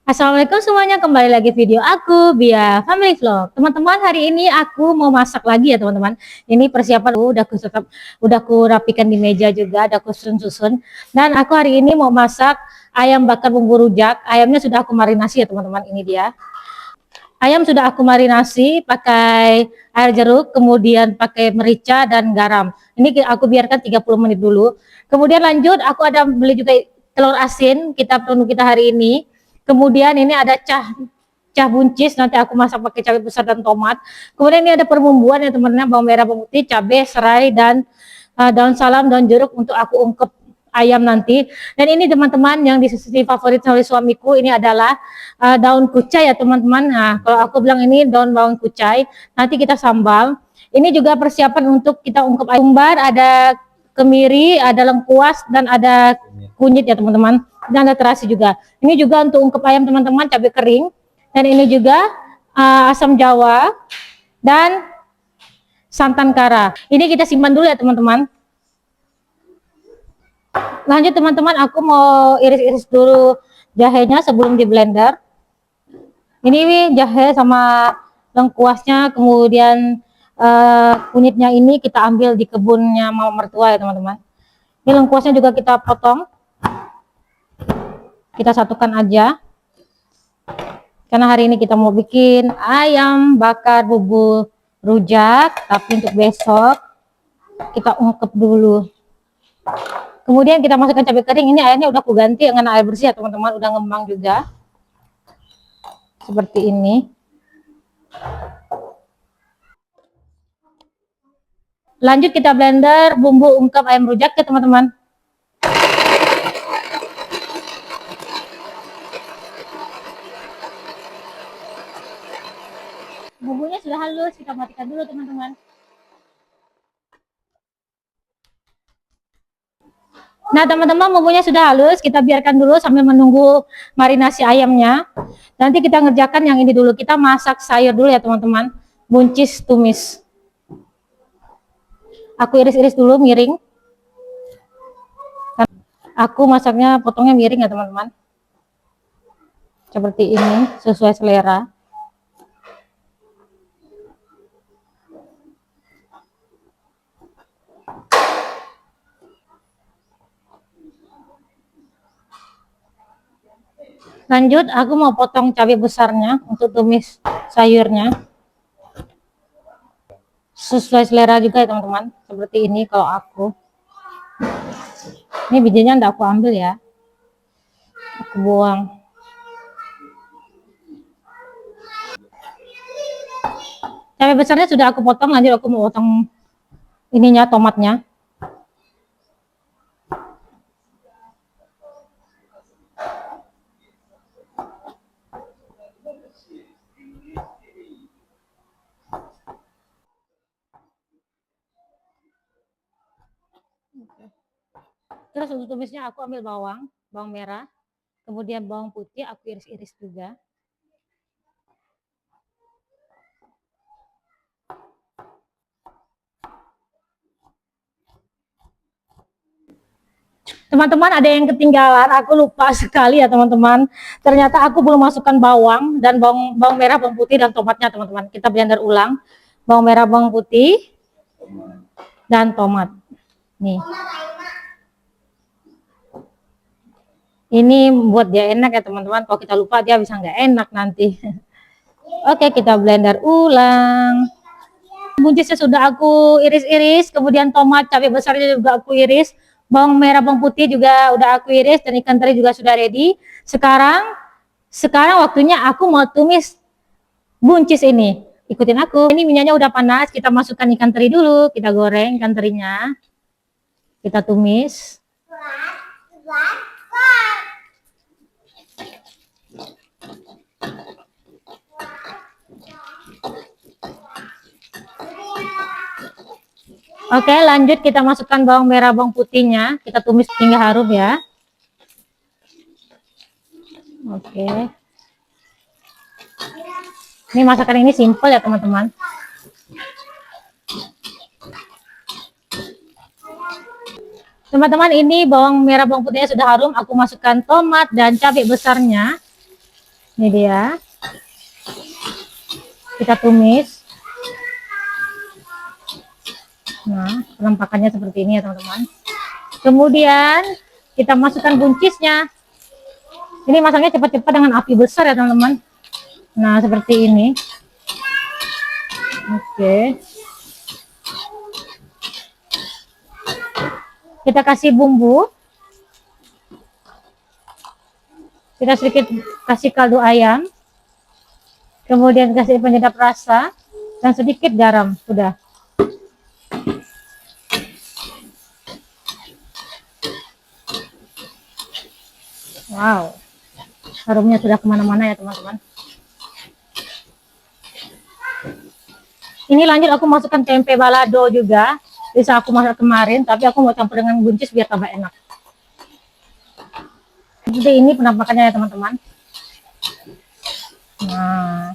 Assalamualaikum semuanya, kembali lagi video aku Bia Family Vlog. Teman-teman, hari ini aku mau masak lagi ya teman-teman. Ini persiapan udah aku rapikan di meja juga, udah aku susun-susun. Dan aku hari ini mau masak ayam bakar bumbu rujak. Ayamnya sudah aku marinasi ya teman-teman, ini dia. Ayam sudah aku marinasi pakai air jeruk, kemudian pakai merica dan garam. Ini aku biarkan 30 menit dulu. Kemudian lanjut, aku ada beli juga telur asin menu kita hari ini. Kemudian ini ada cah buncis, nanti aku masak pakai cabai besar dan tomat. Kemudian ini ada perbumbuan ya teman-teman, bawang merah, bawang putih, cabai, serai, dan daun salam, daun jeruk untuk aku ungkep ayam nanti. Dan ini teman-teman yang di favorit oleh suamiku, ini adalah daun kucai ya teman-teman. Nah, kalau aku bilang ini daun bawang kucai, nanti kita sambal. Ini juga persiapan untuk kita ungkep ayam. Umbar, ada kemiri, ada lengkuas, dan ada kunyit ya teman-teman. Dan ada terasi juga. Ini juga untuk ungkep ayam teman-teman, cabai kering. Dan ini juga asam jawa dan santan kara. Ini kita simpan dulu ya teman-teman. Lanjut teman-teman, aku mau iris-iris dulu jahenya sebelum di blender. Ini jahe sama lengkuasnya, kemudian kunyitnya ini kita ambil di kebunnya mama mertua ya teman-teman. Ini lengkuasnya juga kita potong, kita satukan aja. Karena hari ini kita mau bikin ayam bakar bumbu rujak, tapi untuk besok kita ungkep dulu. Kemudian kita masukkan cabai kering. Ini airnya udah aku ganti dengan air bersih ya teman-teman, udah ngembang juga. Seperti ini. Lanjut kita blender bumbu ungkep ayam rujak ya teman-teman. Bumbunya sudah halus, kita matikan dulu teman-teman. Nah teman-teman, bumbunya sudah halus, kita biarkan dulu sambil menunggu marinasi ayamnya. Nanti kita ngerjakan yang ini dulu, kita masak sayur dulu ya teman-teman. Buncis tumis. Aku iris-iris dulu miring. Aku masaknya potongnya miring ya teman-teman. Seperti ini, sesuai selera. Lanjut, aku mau potong cabai besarnya untuk tumis sayurnya. Sesuai selera juga ya teman-teman. Seperti ini kalau aku. Ini bijinya enggak aku ambil ya. Aku buang. Cabai besarnya sudah aku potong, lanjut aku mau potong ininya, tomatnya. Terus untuk tumisnya aku ambil bawang merah, kemudian bawang putih aku iris-iris juga. Teman-teman, ada yang ketinggalan, aku lupa sekali ya teman-teman. Ternyata aku belum masukkan bawang dan bawang merah, bawang putih dan tomatnya teman-teman. Kita blender ulang. Bawang merah, bawang putih dan tomat. Nih. Ini buat dia enak ya teman-teman. Kalau kita lupa dia bisa nggak enak nanti. Oke, kita blender ulang. Buncisnya sudah aku iris-iris, kemudian tomat, cabai besarnya juga aku iris. Bawang merah, bawang putih juga udah aku iris, dan ikan teri juga sudah ready. Sekarang waktunya aku mau tumis buncis ini. Ikutin aku. Ini minyaknya udah panas, kita masukkan ikan teri dulu, kita goreng ikan terinya. Kita tumis. Oke, lanjut kita masukkan bawang merah, bawang putihnya. Kita tumis hingga harum ya. Oke. Ini masakan ini simple ya teman-teman. Teman-teman, ini bawang merah, bawang putihnya sudah harum. Aku masukkan tomat dan cabai besarnya. Ini dia. Kita tumis. Nah, penampakannya seperti ini ya teman-teman. Kemudian kita masukkan buncisnya. Ini masaknya cepat-cepat dengan api besar ya teman-teman. Nah, seperti ini. Oke. Kita kasih bumbu. Kita sedikit kasih kaldu ayam. Kemudian kasih penyedap rasa dan sedikit garam. Sudah. Wow, harumnya sudah kemana-mana ya teman-teman. Ini lanjut aku masukkan tempe balado juga. Bisa aku masak kemarin, tapi aku mau campur dengan buncis biar tambah enak. Jadi ini penampakannya ya teman-teman. Nah,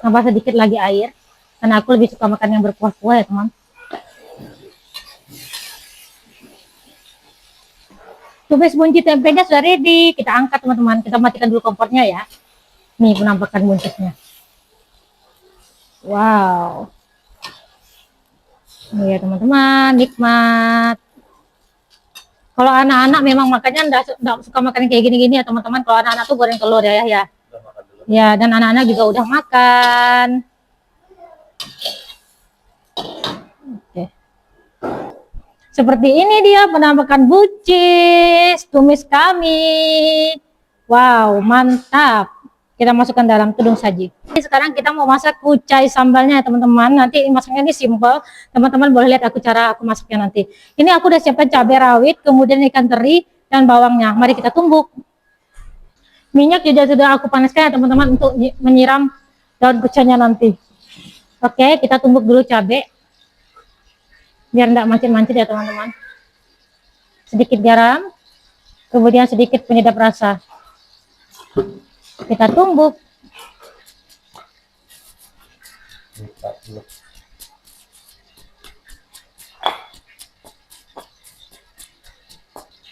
tambah sedikit lagi air, karena aku lebih suka makan yang berkuah-kuah ya teman. Tumis buncis tempenya sudah ready. Kita angkat teman-teman. Kita matikan dulu kompornya ya. Nih penampakan buncisnya. Wow. Nih ya teman-teman, nikmat. Kalau anak-anak memang makannya enggak suka makan kayak gini-gini ya teman-teman. Kalau anak-anak tuh goreng telur ya ya. Ya, dan anak-anak juga udah makan. Oke. Seperti ini dia penampakan buncis tumis kami. Wow, mantap. Kita masukkan dalam tudung saji. Sekarang kita mau masak kucai sambalnya teman-teman. Nanti masaknya ini simple. Teman-teman boleh lihat aku cara aku masaknya nanti. Ini aku udah siapkan cabai rawit, kemudian ikan teri dan bawangnya. Mari kita tumbuk. Minyak juga sudah aku panaskan ya teman-teman untuk menyiram daun kucainya nanti. Oke, kita tumbuk dulu cabai. Biar enggak mancit-mancit ya teman-teman. Sedikit garam, kemudian sedikit penyedap rasa. Kita tumbuk.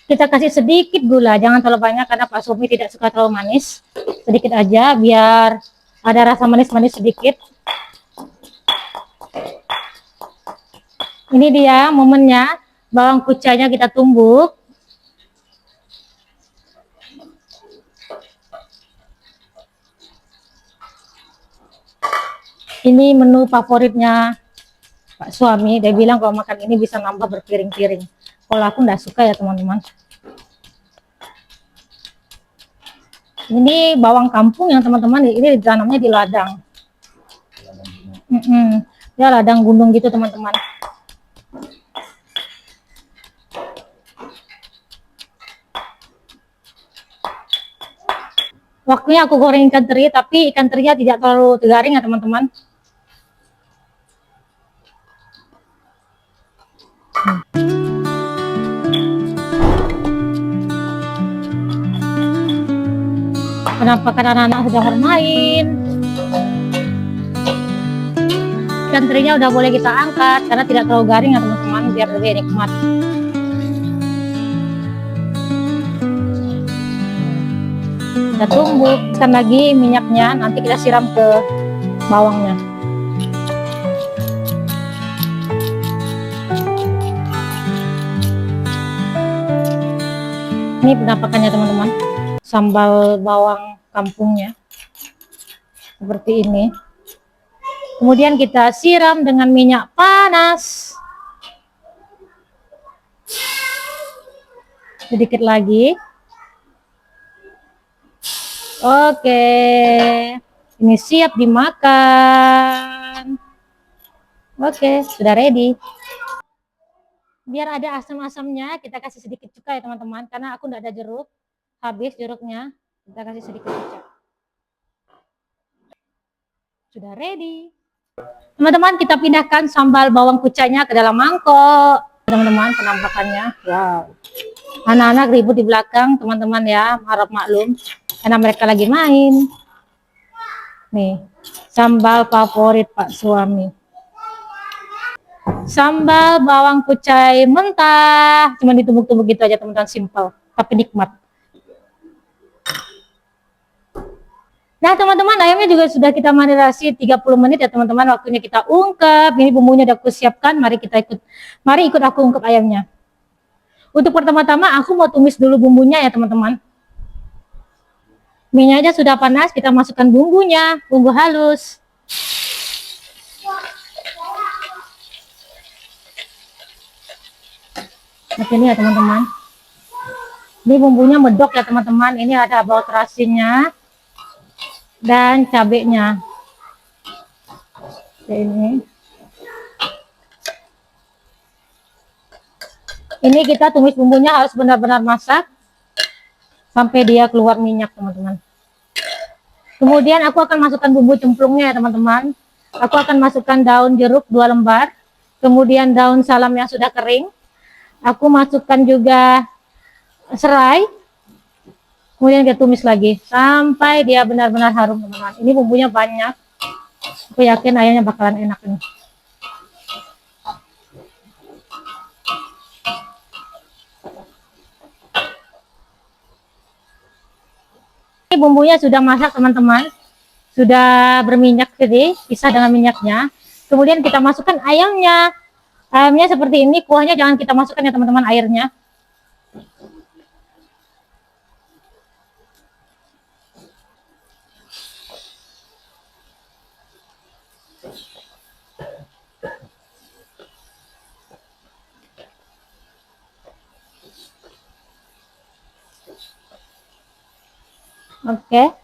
Kita kasih sedikit gula, jangan terlalu banyak karena Pak Sumi tidak suka terlalu manis. Sedikit aja biar ada rasa manis-manis sedikit. Ini dia momennya, bawang kucainya kita tumbuk. Ini menu favoritnya Pak suami, dia bilang kalau makan ini bisa nambah berpiring-piring. Kalau aku nggak suka ya teman-teman. Ini bawang kampung yang teman-teman, ini ditanamnya di ladang. Ya ladang gunung gitu teman-teman. Waktunya aku goreng ikan teri, tapi ikan terinya tidak terlalu garing ya teman-teman. Penampakan anak-anak sedang bermain. Ikan terinya udah boleh kita angkat karena tidak terlalu garing ya teman-teman, biar lebih nikmat. Kita tumbukkan lagi minyaknya, nanti kita siram ke bawangnya. Ini penampakannya teman-teman, sambal bawang kampungnya seperti ini. Kemudian kita siram dengan minyak panas sedikit lagi. Oke, ini siap dimakan. Oke, sudah ready. Biar ada asam-asamnya, kita kasih sedikit cuka ya teman-teman, karena aku nggak ada jeruk, habis jeruknya, kita kasih sedikit cuka. Sudah ready. Teman-teman, kita pindahkan sambal bawang kucainya ke dalam mangkok. Teman-teman, penampakannya, wow. Anak-anak ribut di belakang, teman-teman ya, harap maklum, karena mereka lagi main. Nih, sambal favorit Pak suami. Sambal bawang kucai mentah, cuma ditumbuk-tumbuk gitu aja teman-teman, simpel tapi nikmat. Nah teman-teman, ayamnya juga sudah kita marinasi 30 menit ya teman-teman, waktunya kita ungkep. Ini bumbunya udah aku siapkan, mari ikut aku ungkep ayamnya. Untuk pertama-tama aku mau tumis dulu bumbunya ya teman-teman. Minyaknya sudah panas, kita masukkan bumbunya, bumbu halus. Nah, ini ya teman-teman. Ini bumbunya medok ya teman-teman. Ini ada bawang terasinnya dan cabenya. Ini kita tumis bumbunya harus benar-benar masak sampai dia keluar minyak teman-teman. Kemudian aku akan masukkan bumbu cemplungnya ya teman-teman. Aku akan masukkan daun jeruk 2 lembar, kemudian daun salam yang sudah kering. Aku masukkan juga serai, kemudian kita tumis lagi sampai dia benar-benar harum teman-teman. Ini bumbunya banyak, aku yakin ayamnya bakalan enak nih. Ini bumbunya sudah masak teman-teman, sudah berminyak, jadi pisah dengan minyaknya. Kemudian kita masukkan ayamnya. Ayamnya seperti ini, kuahnya jangan kita masukkan ya teman-teman, airnya. Oke,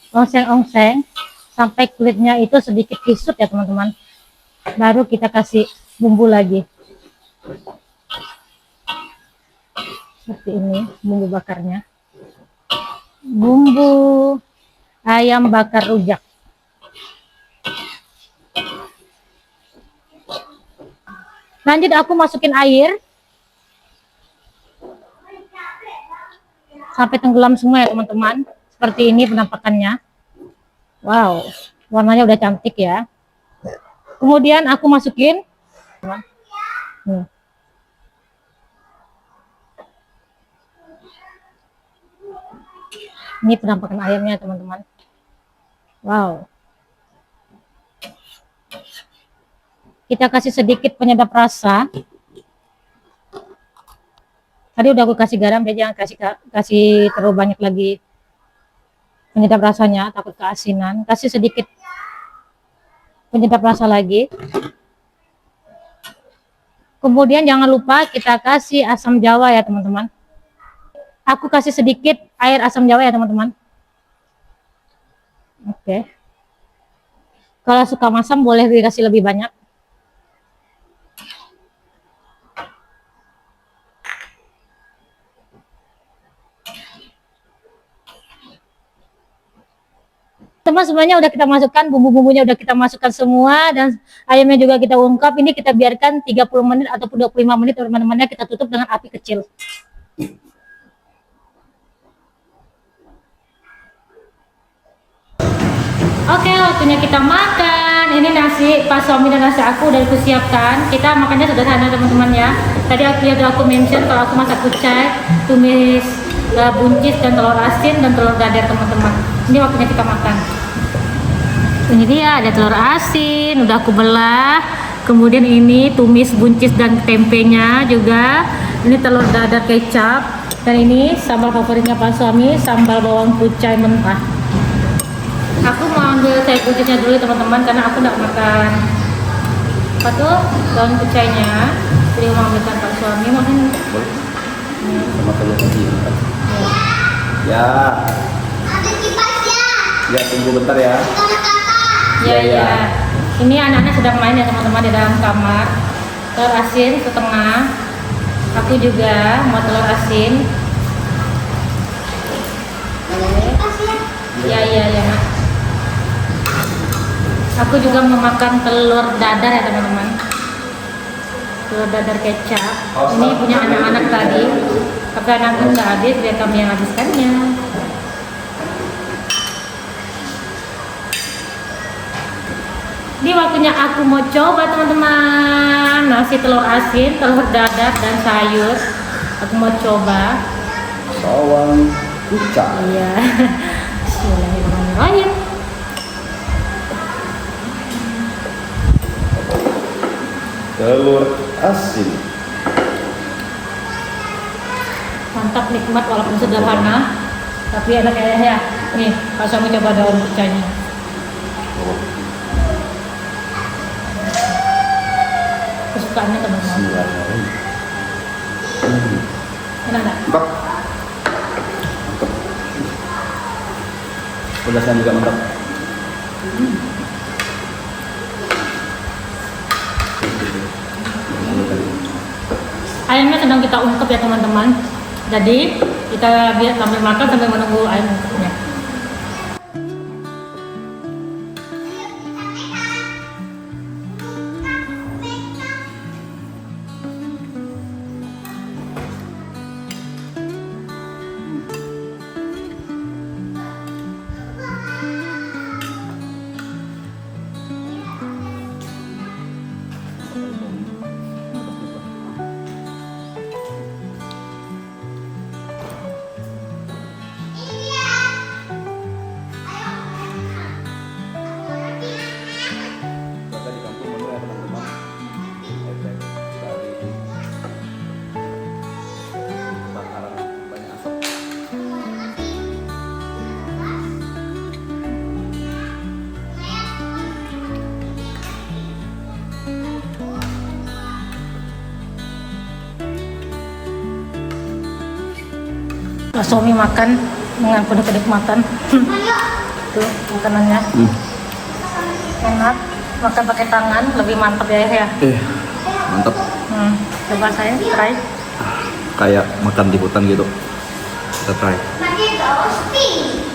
ongseng-ongseng sampai kulitnya itu sedikit kisut ya teman-teman. Baru kita kasih bumbu lagi. Seperti ini bumbu bakarnya. Bumbu ayam bakar rujak. Lanjut aku masukin air sampai tenggelam semua ya teman-teman. Seperti ini penampakannya. Wow, warnanya udah cantik ya. Kemudian aku masukin ini penampakan ayamnya teman-teman. Wow, kita kasih sedikit penyedap rasa. Tadi udah aku kasih garam, jadi jangan kasih terlalu banyak lagi penyedap rasanya, takut keasinan. Kasih sedikit penyedap rasa lagi. Kemudian jangan lupa kita kasih asam jawa ya teman-teman. Aku kasih sedikit air asam jawa ya teman-teman. Oke. Kalau suka masam boleh dikasih lebih banyak. Teman, semuanya udah kita masukkan, bumbu-bumbunya udah kita masukkan semua, dan ayamnya juga kita ungkap. Ini kita biarkan 30 menit ataupun 25 menit teman-temannya, kita tutup dengan api kecil. Oke, waktunya kita makan. Ini nasi pas suami dan nasi aku udah aku siapkan. Kita makannya sederhana teman-teman ya. Tadi aku mention kalau aku masak kucai, tumis buncis dan telur asin dan telur dadar teman-teman. Ini waktunya kita makan. Ini dia, ada telur asin, udah aku belah. Kemudian ini tumis buncis dan tempenya juga. Ini telur dadar kecap. Dan ini sambal favoritnya Pak Suami, sambal bawang kucai mentah. Aku mau ambil sayur buncisnya dulu teman-teman, karena aku nggak makan apa tuh daun kucainya. Jadi mau ambilkan Pak Suami, mungkin sama telur asin. Ya. Ada kipasnya. Ya, tunggu bentar ya. Ya. Ini anak-anak sedang main ya teman-teman di dalam kamar. Telur asin setengah. Aku juga mau telur asin. Ya Mak. Aku juga mau makan telur dadar ya teman-teman. Telur dadar kecap. Ini punya anak-anak tadi, tapi anakku nggak habis, biar kami yang habiskannya. Di Ini waktunya aku mau coba teman-teman. Nasi telur asin, telur dadar dan sayur. Aku mau coba. Bawang kucai. Iya. Bismillahirrahmanirrahim. Telur asin. Mantap, nikmat walaupun sederhana, tapi enak ya. Nih, kalau saya mau coba daun kucainya. Kesukaannya teman-teman. Bismillahirrahmanirrahim. Enak nggak? Mantap. Mantap. Pedasnya juga mantap. Ayamnya sedang kita ungkep ya teman-teman. Jadi kita biar sambil makan sambil menunggu ayam ungkepnya. Cuaca di kampung menu ya teman-teman. Efek dari kebakaran banyak asap. Pak suami makan dengan penuh kenikmatan. Tuh makanannya enak. Makan pakai tangan lebih mantap ya. Mantap. Coba saya try. Kayak makan di hutan gitu. Kita try. Pakai ghosting.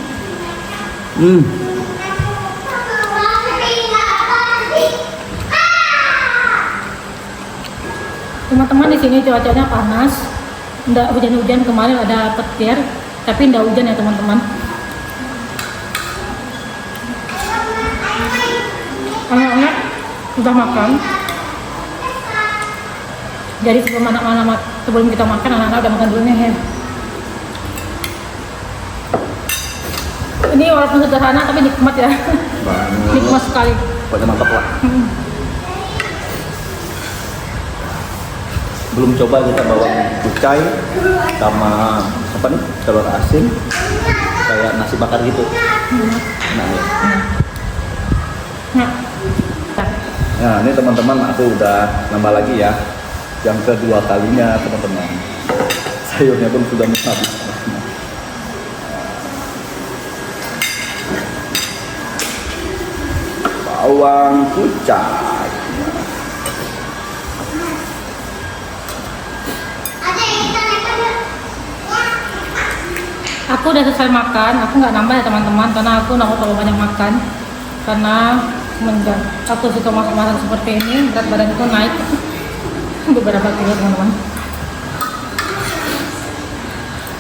Teman-teman, di sini cuacanya panas. Nggak hujan-hujan, kemarin ada petir, tapi nggak hujan ya teman-teman. Anak-anak sudah makan. Jadi sebelum kita makan, anak-anak udah makan dulu nih ya. Ini walaupun sederhana tapi nikmat ya. Nikmat sekali. Pokoknya mantap lah. Belum coba kita bawang kucai sama apa nih, telur asin kayak nasi bakar gitu. Nah, ya. Nah, ini teman-teman aku udah nambah lagi ya. Yang kedua kalinya teman-teman. Sayurnya pun sudah habis. Bawang kucai. Aku udah selesai makan, aku nggak nambah ya teman-teman, karena aku nggak mau terlalu banyak makan. Karena semenjak aku suka masak-masak seperti ini, berat badanku naik beberapa kilo teman-teman.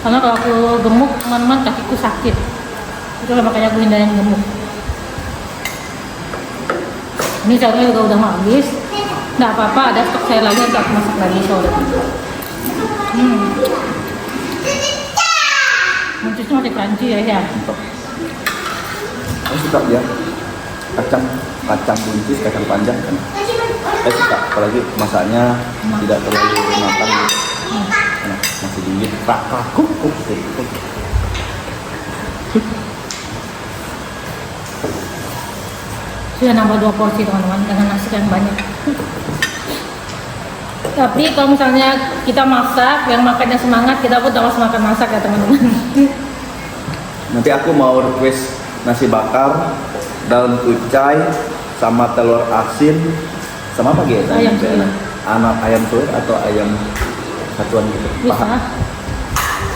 Karena kalau aku gemuk teman-teman, kakiku sakit. Itulah makanya aku hindarin gemuk. Ini sayurnya juga udah mau habis. Nggak apa-apa, ada stok sayur lagi, nanti aku masak lagi sore. Buncisnya masih crunchy ya. Mantap. Aku suka ya kacang buncis, kacang panjang kan. Saya suka, apalagi masaknya tidak terlalu matang gitu. Enak, masih dingin. Kuk. Sudah nambah 2 porsi teman-teman dengan nasi yang banyak. Tapi kalau misalnya kita masak, yang makannya semangat, kita pun harus makan masak ya teman-teman. Nanti aku mau request nasi bakar, daun kucai, sama telur asin, sama apa gitu? Ayam suwir. Anak ayam suwir atau ayam satuan gitu? Bisa. Paha.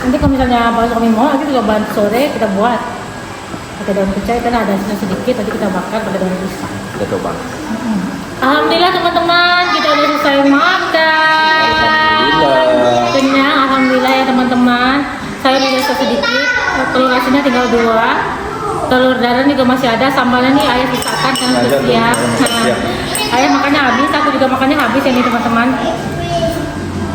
Nanti kalau misalnya Pak suami mau, nanti juga bantu sore kita buat pakai daun kucai, kan ada sedikit, nanti kita bakar pakai daun pisang. Kita coba. Alhamdulillah teman-teman, kita udah selesai makan. Alhamdulillah. Kenyang, alhamdulillah ya teman-teman. Saya udah sedikit, telur asinnya tinggal 2. telur dadar juga masih ada, sambalnya nih ayah sisakan kan Ada untuk tuh, siang. ayah siap. Ayah makannya habis, aku juga makannya habis ini teman-teman.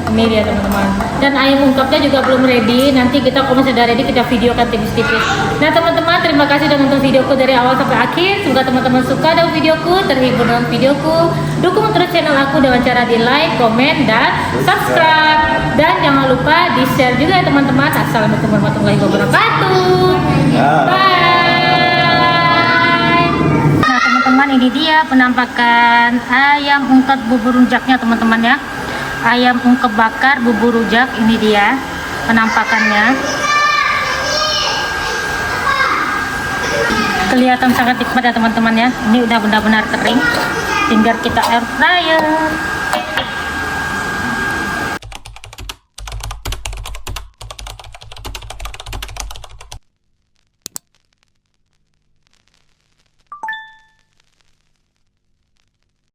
Ini dia teman-teman. Dan ayam ungkapnya juga belum ready. Nanti kita kalau sudah ready kita videokan tipis-tipis. Nah teman-teman, terima kasih sudah nonton videoku dari awal sampai akhir. Semoga teman-teman suka dengan videoku, terhibur dengan videoku. Dukung terus channel aku dengan cara di like, komen, dan subscribe. Dan jangan lupa di share juga ya teman-teman. Assalamualaikum warahmatullahi wabarakatuh. Ya. Bye. Nah teman-teman, ini dia penampakan ayam ungkep bubur rujaknya teman-teman ya. Ayam ungkep bakar bubur rujak, ini dia penampakannya. Kelihatan sangat nikmat ya teman-teman ya. Ini udah benar-benar kering, tinggal kita air fryer.